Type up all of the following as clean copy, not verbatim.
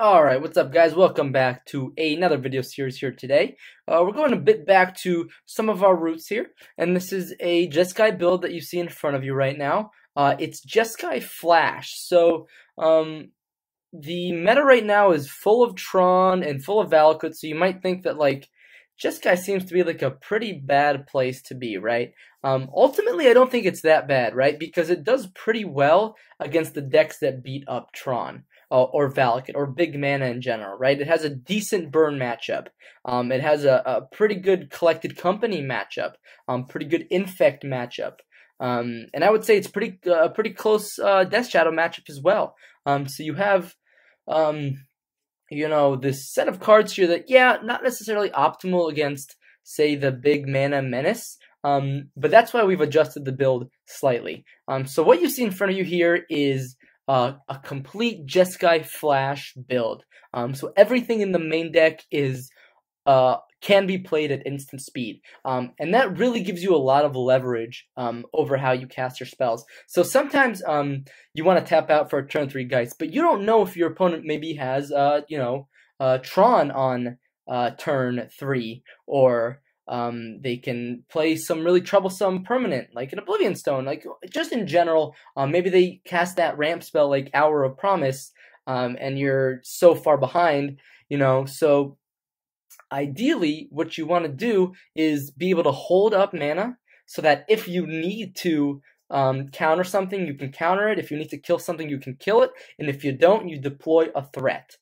Alright, what's up guys? Welcome back to another video series here today. We're going a bit back to some of our roots here, and this is a Jeskai build that you see in front of you right now. It's Jeskai Flash. So, the meta right now is full of Tron and full of Valakut, so you might think that, like, Jeskai seems to be, like, a pretty bad place to be, right? Ultimately, I don't think it's that bad, right? Because it does pretty well against the decks that beat up Tron. Or Valakut, or big mana in general, right? It has a decent burn matchup. It has a pretty good collected company matchup. Pretty good infect matchup. And I would say it's pretty close Death Shadow matchup as well. So you have this set of cards here that, yeah, not necessarily optimal against, say, the big mana menace. But that's why we've adjusted the build slightly. So what you see in front of you here is a complete Jeskai Flash build. So everything in the main deck is can be played at instant speed, and that really gives you a lot of leverage over how you cast your spells. So sometimes you want to tap out for a turn 3 Geist, but you don't know if your opponent maybe has Tron on turn 3, or they can play some really troublesome permanent, like an Oblivion Stone, like just in general. Maybe they cast that ramp spell like Hour of Promise, and you're so far behind, so ideally what you want to do is be able to hold up mana so that if you need to counter something, you can counter it. If you need to kill something, you can kill it. And if you don't, you deploy a threat.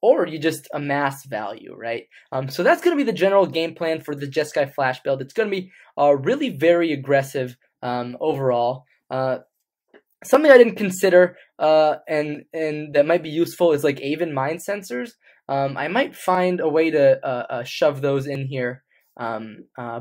Or you just amass value, right? So that's going to be the general game plan for the Jeskai Flash build. It's going to be really very aggressive overall. Something I didn't consider and that might be useful is like Aven Mind Sensors. I might find a way to shove those in here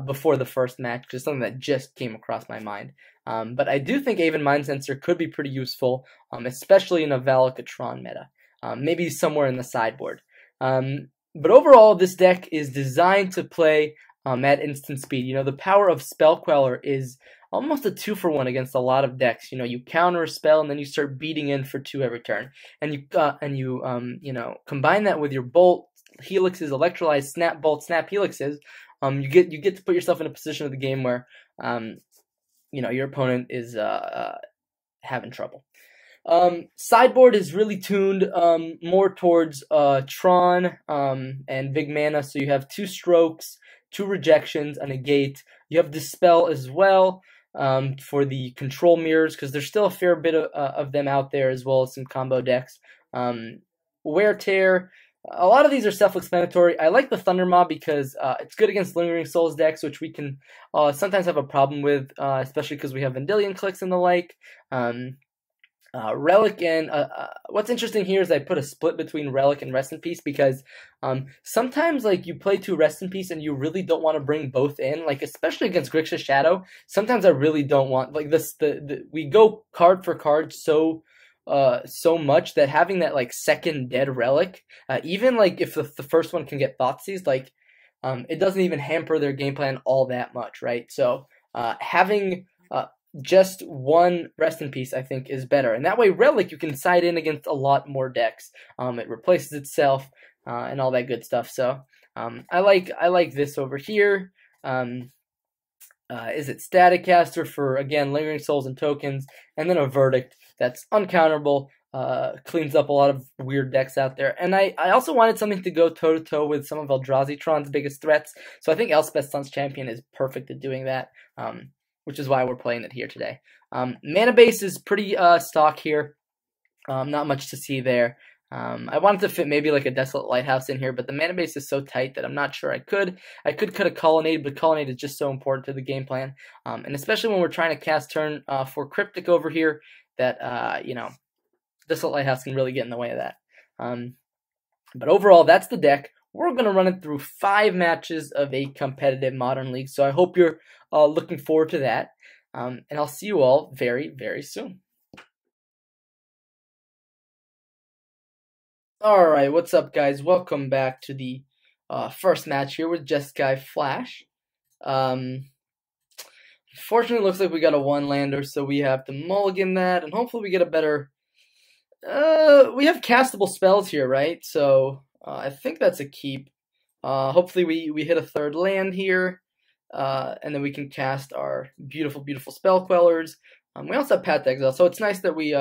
before the first match, because something that just came across my mind. But I do think Aven Mind Sensor could be pretty useful, especially in a Valakut meta. Maybe somewhere in the sideboard. But overall, this deck is designed to play at instant speed. The power of Spell Queller is almost a 2-for-1 against a lot of decks. You counter a spell and then you start beating in for 2 every turn, and you combine that with your Bolt Helixes, Electrolyze, Snap Bolt, Snap Helixes. You get to put yourself in a position of the game where your opponent is having trouble. Sideboard is really tuned more towards Tron and big mana, so you have 2 strokes, 2 rejections, a negate. You have Dispel as well for the control mirrors, because there's still a fair bit of them out there, as well as some combo decks. Wear Tear. A lot of these are self-explanatory. I like the Thunder Mob because it's good against Lingering Souls decks, which we can sometimes have a problem with, especially because we have Vendilion clicks and the like. Relic and what's interesting here is I put a split between Relic and Rest in Peace, because sometimes, like, you play 2 Rest in Peace and you really don't want to bring both in, like especially against Grixis Shadow. Sometimes I really don't want, like, we go card for card so much that having that, like, second dead Relic, even like if the first one can get Thoughtseize, like it doesn't even hamper their game plan all that much, right? So having just 1 Rest in Peace, I think, is better, and that way Relic you can side in against a lot more decks. It replaces itself and all that good stuff. So I like this over here. Is it Staticaster for, again, Lingering Souls and tokens, and then a Verdict that's uncounterable, cleans up a lot of weird decks out there. And I also wanted something to go toe-to-toe with some of Eldrazi Tron's biggest threats, so I think Elspeth Sun's Champion is perfect at doing that, which is why we're playing it here today. Mana base is pretty stock here. Not much to see there. I wanted to fit maybe like a Desolate Lighthouse in here, but the mana base is so tight that I'm not sure I could. I could cut a Colonnade, but Colonnade is just so important to the game plan. And especially when we're trying to cast turn for Cryptic over here, that, Desolate Lighthouse can really get in the way of that. But overall, that's the deck. We're going to run it through 5 matches of a competitive Modern League, so I hope you're looking forward to that. And I'll see you all very, very soon. Alright, what's up, guys? Welcome back to the first match here with Jeskai Flash. Fortunately, it looks like we got a 1-lander, so we have to mulligan that, and hopefully we get a better We have castable spells here, right? So I think that's a keep. Hopefully we hit a third land here, and then we can cast our beautiful, beautiful spell quellers. We also have Path to Exile, so it's nice that we...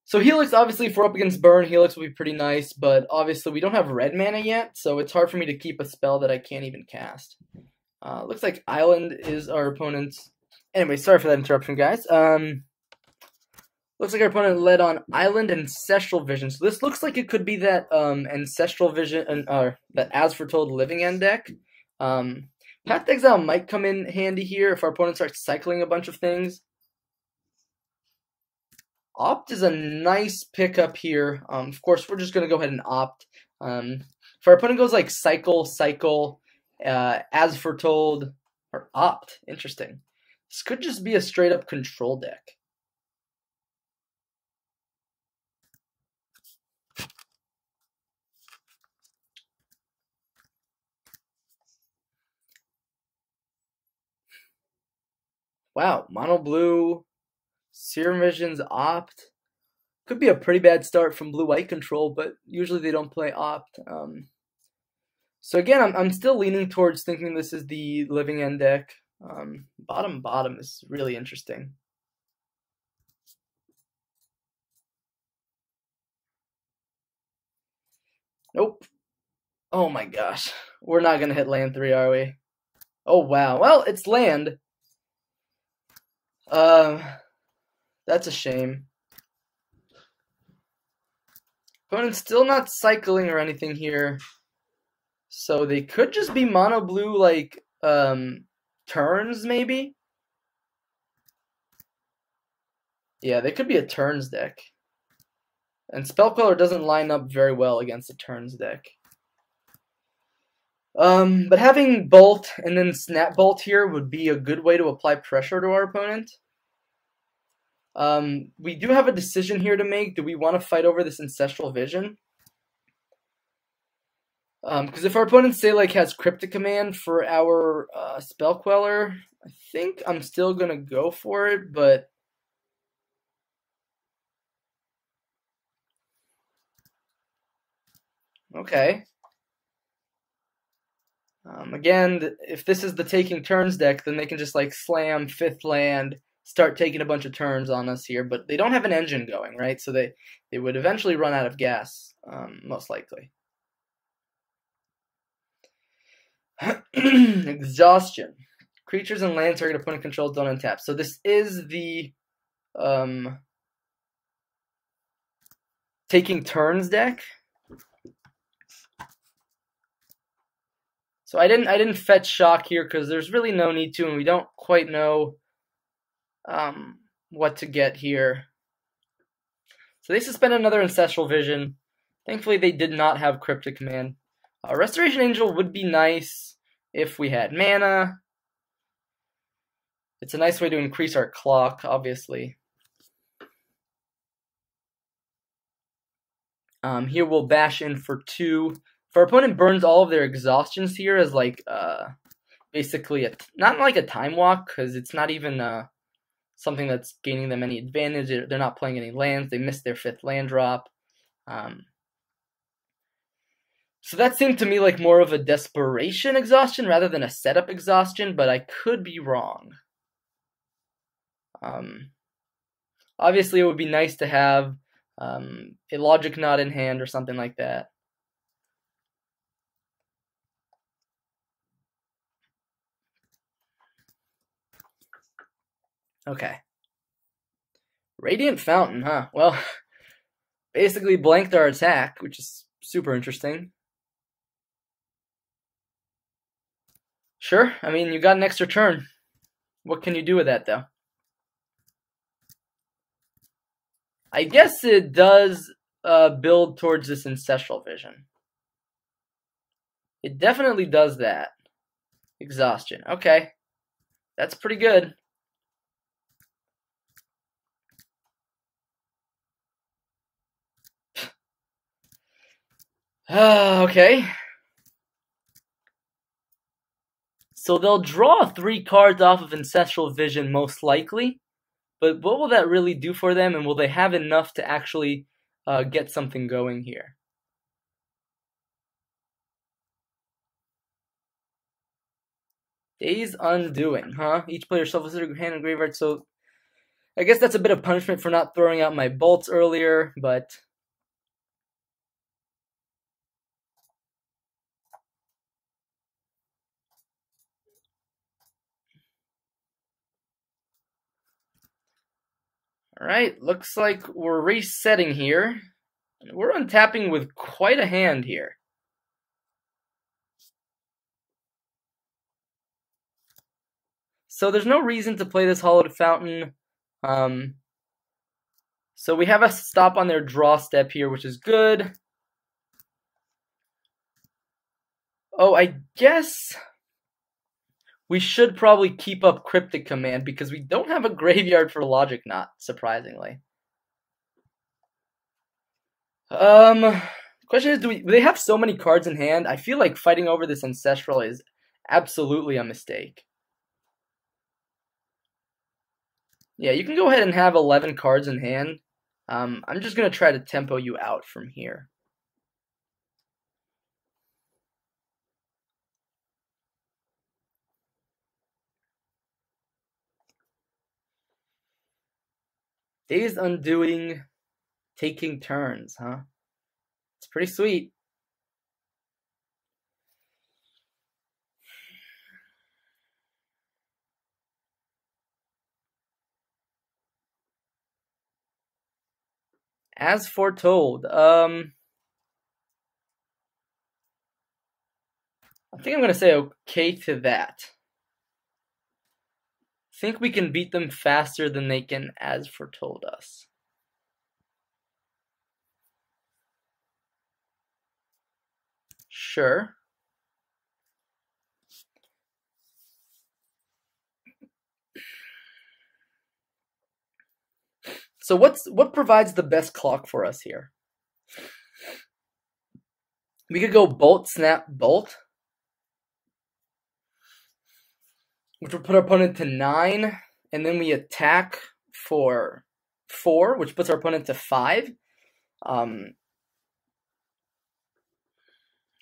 So Helix, obviously, if we're up against Burn, Helix will be pretty nice, but obviously we don't have red mana yet, so it's hard for me to keep a spell that I can't even cast. Looks like Island is our opponent's... Anyway, sorry for that interruption, guys. Looks like our opponent led on Island Ancestral Vision. So this looks like it could be that Ancestral Vision, that As Foretold Living End deck. Path to Exile might come in handy here if our opponent starts cycling a bunch of things. Opt is a nice pickup here. Of course, we're just going to go ahead and opt. If our opponent goes like cycle, As Foretold, or opt, interesting. This could just be a straight up control deck. Wow, mono blue, Serum Visions, opt. Could be a pretty bad start from blue-white control, but usually they don't play opt. So again, I'm still leaning towards thinking this is the Living End deck. Bottom is really interesting. Nope. Oh my gosh. We're not going to hit land 3, are we? Oh wow. Well, it's land. That's a shame. Opponent's still not cycling or anything here. So they could just be mono blue like turns maybe? Yeah, they could be a turns deck. And Spellqueller doesn't line up very well against a turns deck. But having Bolt and then Snap Bolt here would be a good way to apply pressure to our opponent. We do have a decision here to make. Do we want to fight over this Ancestral Vision? Because if our opponent, say, like, has Cryptic Command for our Spell Queller, I think I'm still going to go for it, but... Okay. Again, if this is the taking turns deck, then they can just, like, slam 5th land, start taking a bunch of turns on us here, but they don't have an engine going, right? So they would eventually run out of gas, most likely. Exhaustion. Creatures and land target opponent controls don't untap. So this is the taking turns deck. So I didn't fetch shock here because there's really no need to, and we don't quite know what to get here. So they suspend another Ancestral Vision. Thankfully, they did not have Cryptic Command. Restoration Angel would be nice if we had mana. It's a nice way to increase our clock, obviously. Here we'll bash in for 2. If our opponent burns all of their exhaustions here as like basically not like a time walk, because it's not even something that's gaining them any advantage. They're not playing any lands. They missed their 5th land drop. So that seemed to me like more of a desperation exhaustion rather than a setup exhaustion, but I could be wrong. Obviously, it would be nice to have a Logic Knot in hand or something like that. Okay. Radiant Fountain, huh? Well, basically blanked our attack, which is super interesting. Sure, I mean, you got an extra turn. What can you do with that, though? I guess it does build towards this Ancestral Vision. It definitely does that. Exhaustion. Okay. That's pretty good. Okay. So they'll draw 3 cards off of Ancestral Vision most likely, but what will that really do for them, and will they have enough to actually get something going here? Days Undoing, huh? Each player shuffles their hand and graveyard, so I guess that's a bit of punishment for not throwing out my bolts earlier, but alright, looks like we're resetting here. We're untapping with quite a hand here. So there's no reason to play this Hollowed Fountain. So we have a stop on their draw step here, which is good. Oh, I guess we should probably keep up Cryptic Command because we don't have a graveyard for Logic Knot, surprisingly. Question is, do they have so many cards in hand? I feel like fighting over this Ancestral is absolutely a mistake. Yeah, you can go ahead and have 11 cards in hand. I'm just going to try to tempo you out from here. Dazed Undoing, taking turns, huh? It's pretty sweet. As foretold, I think I'm going to say okay to that. I think we can beat them faster than they can as foretold us. Sure. So what provides the best clock for us here? We could go Bolt, Snap, Bolt, which would put our opponent to 9, and then we attack for 4, which puts our opponent to 5. And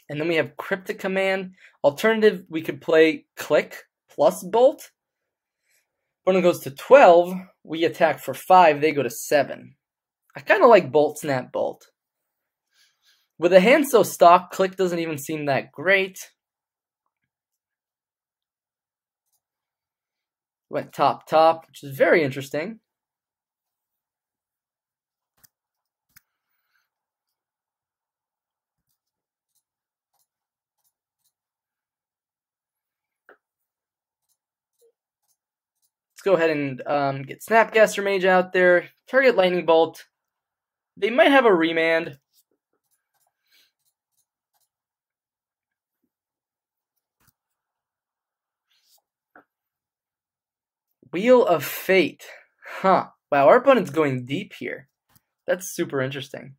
then we have Cryptic Command. Alternative, we could play Click plus Bolt. Opponent goes to 12, we attack for 5, they go to 7. I kind of like Bolt, Snap, Bolt. With a hand so stocked, Click doesn't even seem that great. Went top, top, which is very interesting. Let's go ahead and get Snapcaster Mage out there. Target Lightning Bolt. They might have a remand. Wheel of Fate. Huh. Wow, our opponent's going deep here. That's super interesting.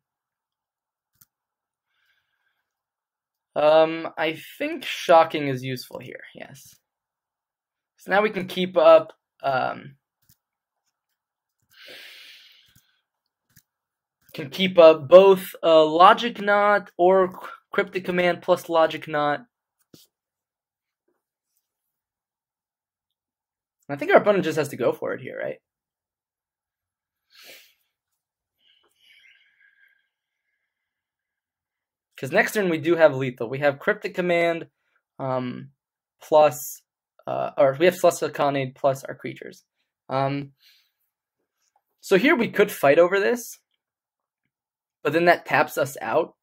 I think Shocking is useful here, yes. So now we can keep up both Logic Knot or Cryptic Command plus Logic Knot. I think our opponent just has to go for it here, right? Because next turn we do have lethal. We have Cryptic Command plus, or we have Celestial Colonnade plus our creatures. So here we could fight over this, but then that taps us out.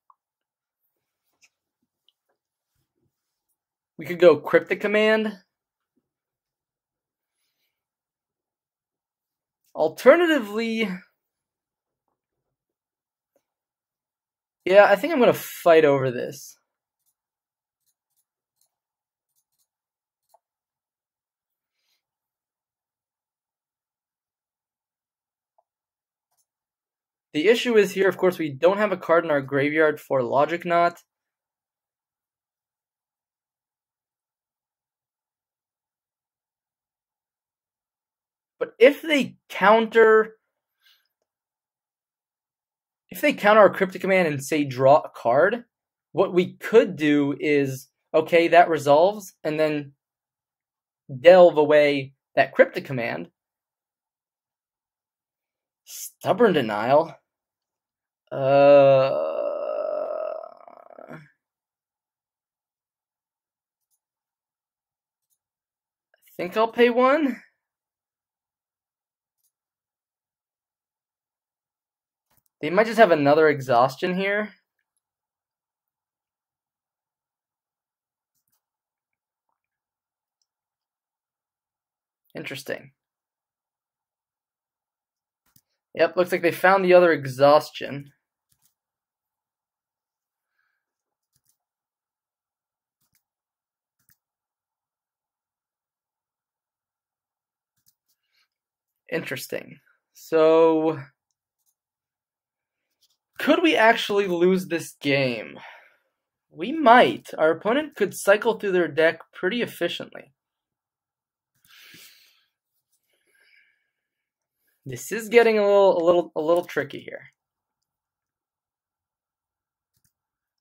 We could go Cryptic Command. Alternatively, yeah, I think I'm going to fight over this. The issue is here, of course, we don't have a card in our graveyard for Logic Knot. But if they counter our cryptic command and say draw a card, what we could do is, okay, that resolves, and then delve away that cryptic command. Stubborn Denial. I think I'll pay 1. They might just have another exhaustion here. Interesting. Yep, looks like they found the other exhaustion. Interesting. So, could we actually lose this game? We might. Our opponent could cycle through their deck pretty efficiently. This is getting a little tricky here.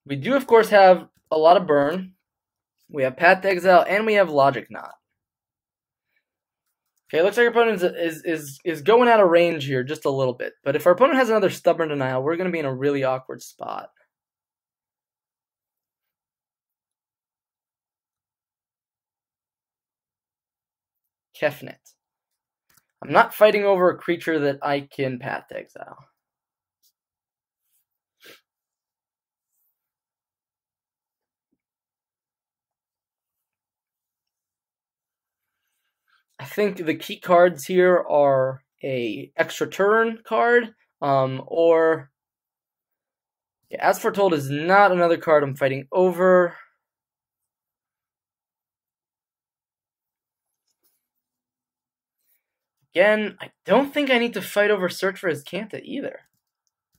We do, of course, have a lot of burn. We have Path to Exile, and we have Logic Knot. Okay, looks like our opponent is going out of range here just a little bit. But if our opponent has another Stubborn Denial, we're going to be in a really awkward spot. Kefnet. I'm not fighting over a creature that I can Path to Exile. I think the key cards here are a extra turn card, or As Foretold is not another card I'm fighting over. Again, I don't think I need to fight over Search for Azcanta either.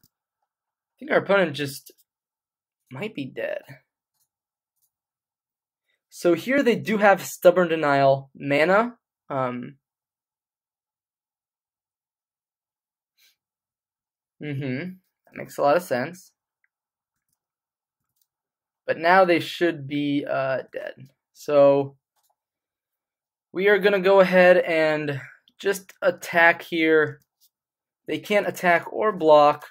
I think our opponent just might be dead. So here they do have Stubborn Denial mana. That makes a lot of sense. But now they should be dead. So we are going to go ahead and just attack here. They can't attack or block.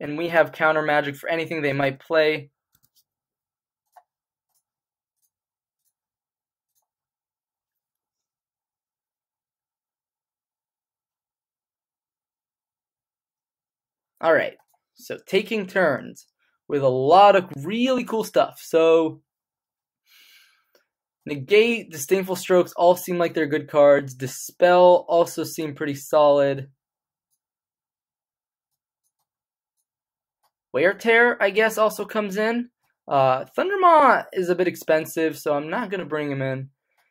And we have counter magic for anything they might play. Alright, so taking turns with a lot of really cool stuff. So Negate, Disdainful Strokes all seem like they're good cards. Dispel also seem pretty solid. Wear Tear, I guess, also comes in. Thundermaw is a bit expensive, so I'm not going to bring him in.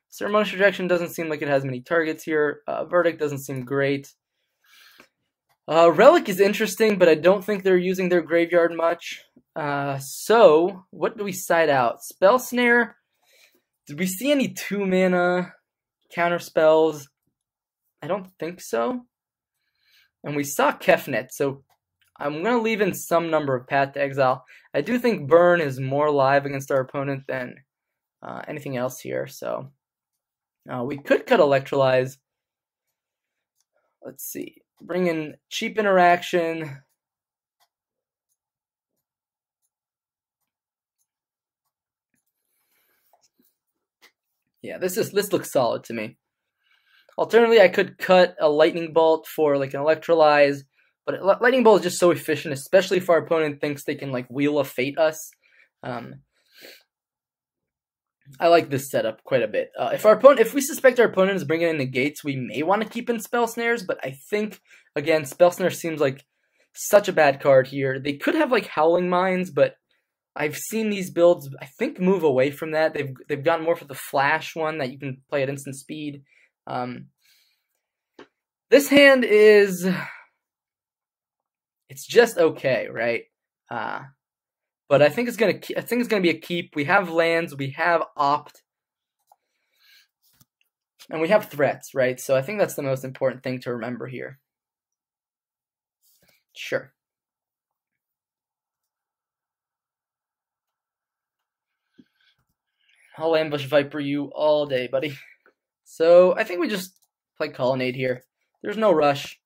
Ceremonious Rejection doesn't seem like it has many targets here. Verdict doesn't seem great. Relic is interesting, but I don't think they're using their graveyard much. So, what do we side out? Spell Snare. Did we see any 2-mana counter spells? I don't think so. And we saw Kefnet, so I'm going to leave in some number of Path to Exile. I do think Burn is more live against our opponent than anything else here, so we could cut Electrolyze. Let's see. Bring in Cheap Interaction. Yeah, this looks solid to me. Alternatively, I could cut a Lightning Bolt for like an Electrolyze, but Lightning Bolt is just so efficient, especially if our opponent thinks they can like Wheel of Fate us. I like this setup quite a bit. If we suspect our opponent is bringing in Negates, we may want to keep in Spell Snares, but I think, again, Spell Snare seems like such a bad card here. They could have, like, Howling Mines, but I've seen these builds, I think, move away from that. They've gone more for the Flash one that you can play at instant speed. This hand is... It's just okay, right? But I think it's gonna be a keep. We have lands, we have Opt. And we have threats, right? So I think that's the most important thing to remember here. Sure. I'll ambush Viper you all day, buddy. So I think we just play Colonnade here. There's no rush.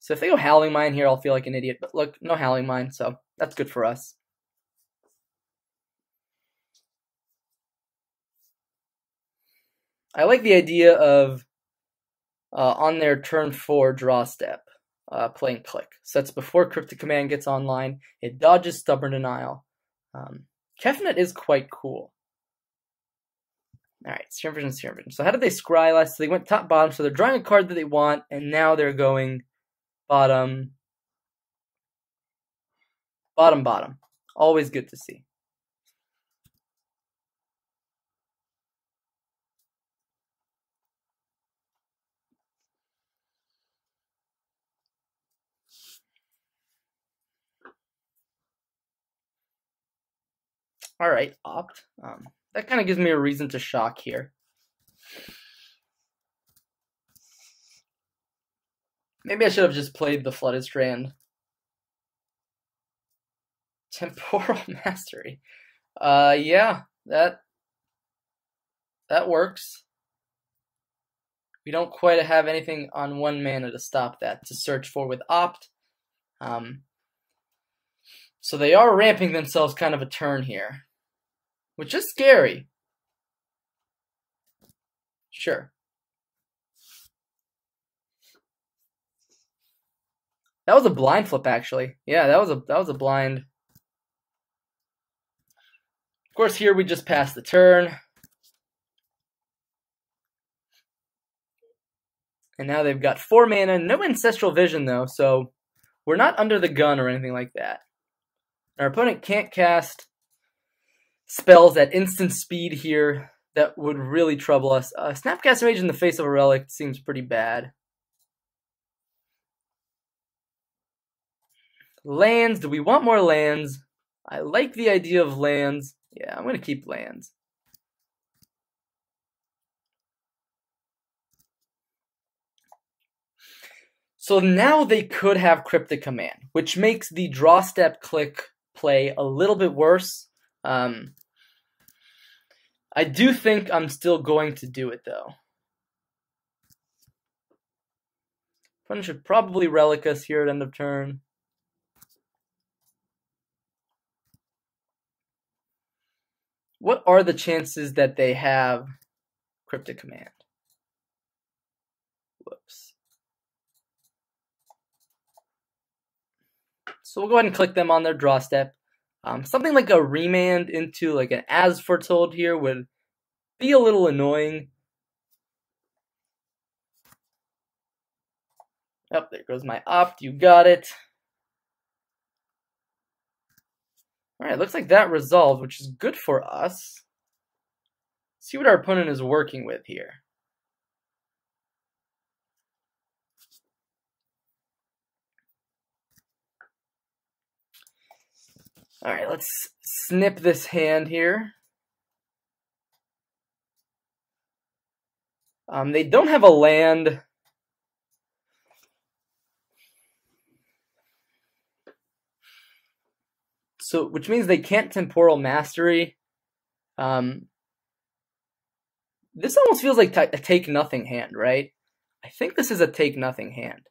So if they go Howling Mine here, I'll feel like an idiot. But look, no Howling Mine, so that's good for us. I like the idea of on their turn 4 draw step, playing Click. So that's before Cryptic Command gets online. It dodges Stubborn Denial. Kefnet is quite cool. Alright, Serum Vision, Serum Vision. So how did they scry last? So they went top bottom, so they're drawing a card that they want, and now they're going bottom, bottom, bottom. Always good to see. Alright, opt. That kind of gives me a reason to shock here. Maybe I should have just played the Flooded Strand. Temporal Mastery. Yeah, that works. We don't quite have anything on 1 mana to stop that, to search for with opt. So they are ramping themselves kind of a turn here, which is scary. Sure. That was a blind flip, actually. Yeah, that was a blind. Of course, here we just passed the turn. And now they've got 4 mana, no Ancestral Vision though, so we're not under the gun or anything like that. Our opponent can't cast spells at instant speed here that would really trouble us. Snapcaster Mage in the face of a relic seems pretty bad. Lands, do we want more lands? I like the idea of lands. Yeah, I'm going to keep lands. So now they could have Cryptic Command, which makes the draw step click play a little bit worse. I do think I'm still going to do it, though. Opponent should probably Relic us here at end of turn. What are the chances that they have Cryptic Command? Whoops. So we'll go ahead and click them on their draw step. Something like a remand into like an As Foretold here would be a little annoying. Oh, there goes my opt. You got it. Alright, looks like that resolved, which is good for us. Let's see what our opponent is working with here. Alright, let's snip this hand here. They don't have a land. So, which means they can't Temporal Mastery. This almost feels like a take nothing hand, right? I think this is a take nothing hand.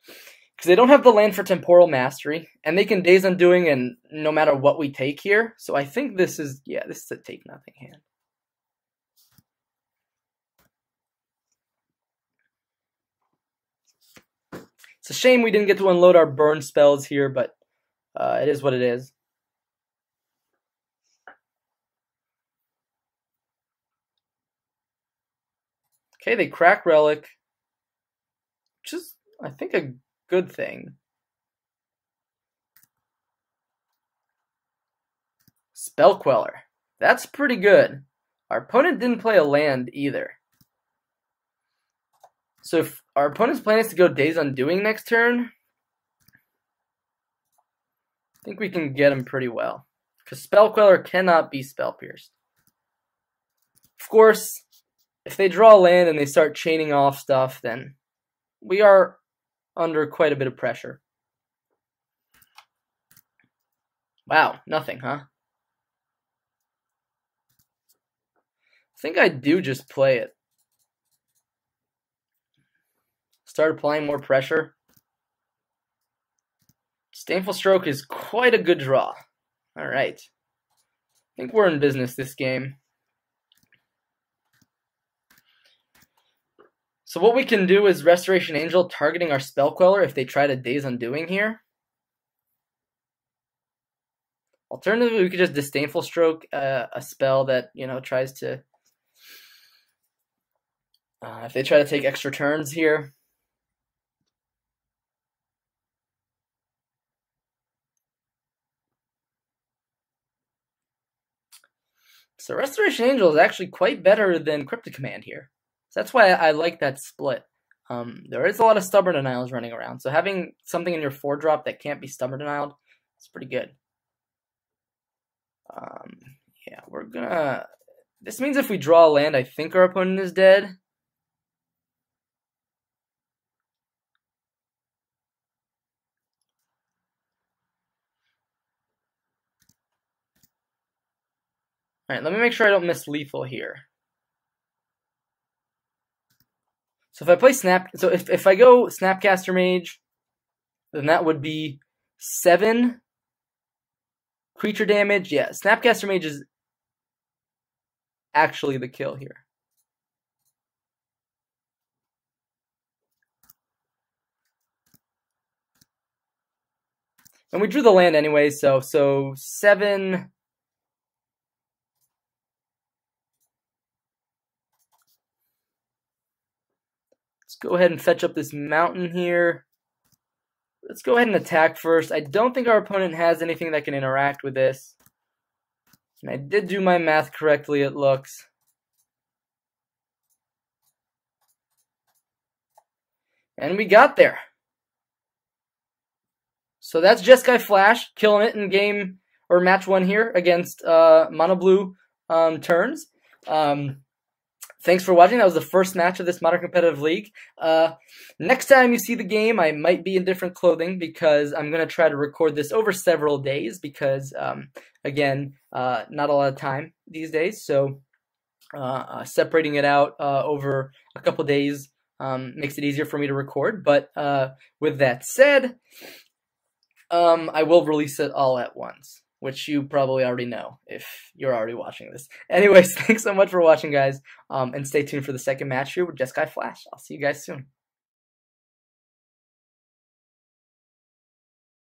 Because they don't have the land for Temporal Mastery, and they can Days Undoing and no matter what we take here. So I think this is, yeah, this is a take nothing hand. It's a shame we didn't get to unload our burn spells here, but it is what it is. Okay, they crack Relic, which is, I think, a good thing. Spell Queller. That's pretty good. Our opponent didn't play a land either. So if our opponent's plan is to go Days Undoing next turn, I think we can get him pretty well. Because Spell Queller cannot be Spell Pierced. Of course, if they draw land and they start chaining off stuff, then we are under quite a bit of pressure. Wow, nothing, huh? I think I do just play it. Start applying more pressure. Disdainful Stroke is quite a good draw. All right. I think we're in business this game. So what we can do is Restoration Angel targeting our Spell Queller if they try to Daze Undoing here. Alternatively, we could just Disdainful Stroke a spell that, you know, tries to... if they try to take extra turns here. So Restoration Angel is actually quite better than Cryptic Command here. So that's why I like that split. There is a lot of Stubborn Denials running around, so having something in your 4-drop that can't be Stubborn Denialed is pretty good. Yeah, we're gonna... This means if we draw a land, I think our opponent is dead. Alright, let me make sure I don't miss lethal here. So if I play if I go Snapcaster Mage, then that would be 7 creature damage. Yeah, Snapcaster Mage is actually the kill here. And we drew the land anyway, so 7. Let's go ahead and fetch up this mountain here. Let's go ahead and attack first. I don't think our opponent has anything that can interact with this. And I did do my math correctly, it looks. And we got there. So that's Jeskai Flash, killing it in game, or match 1 here against Mono Blue turns. Thanks for watching. That was the first match of this Modern Competitive League. Next time you see the game, I might be in different clothing because I'm going to try to record this over several days because, again, not a lot of time these days. So separating it out over a couple days makes it easier for me to record. But with that said, I will release it all at once, which you probably already know if you're already watching this. Anyways, thanks so much for watching, guys, and stay tuned for the second match here with Jeskai Flash. I'll see you guys soon.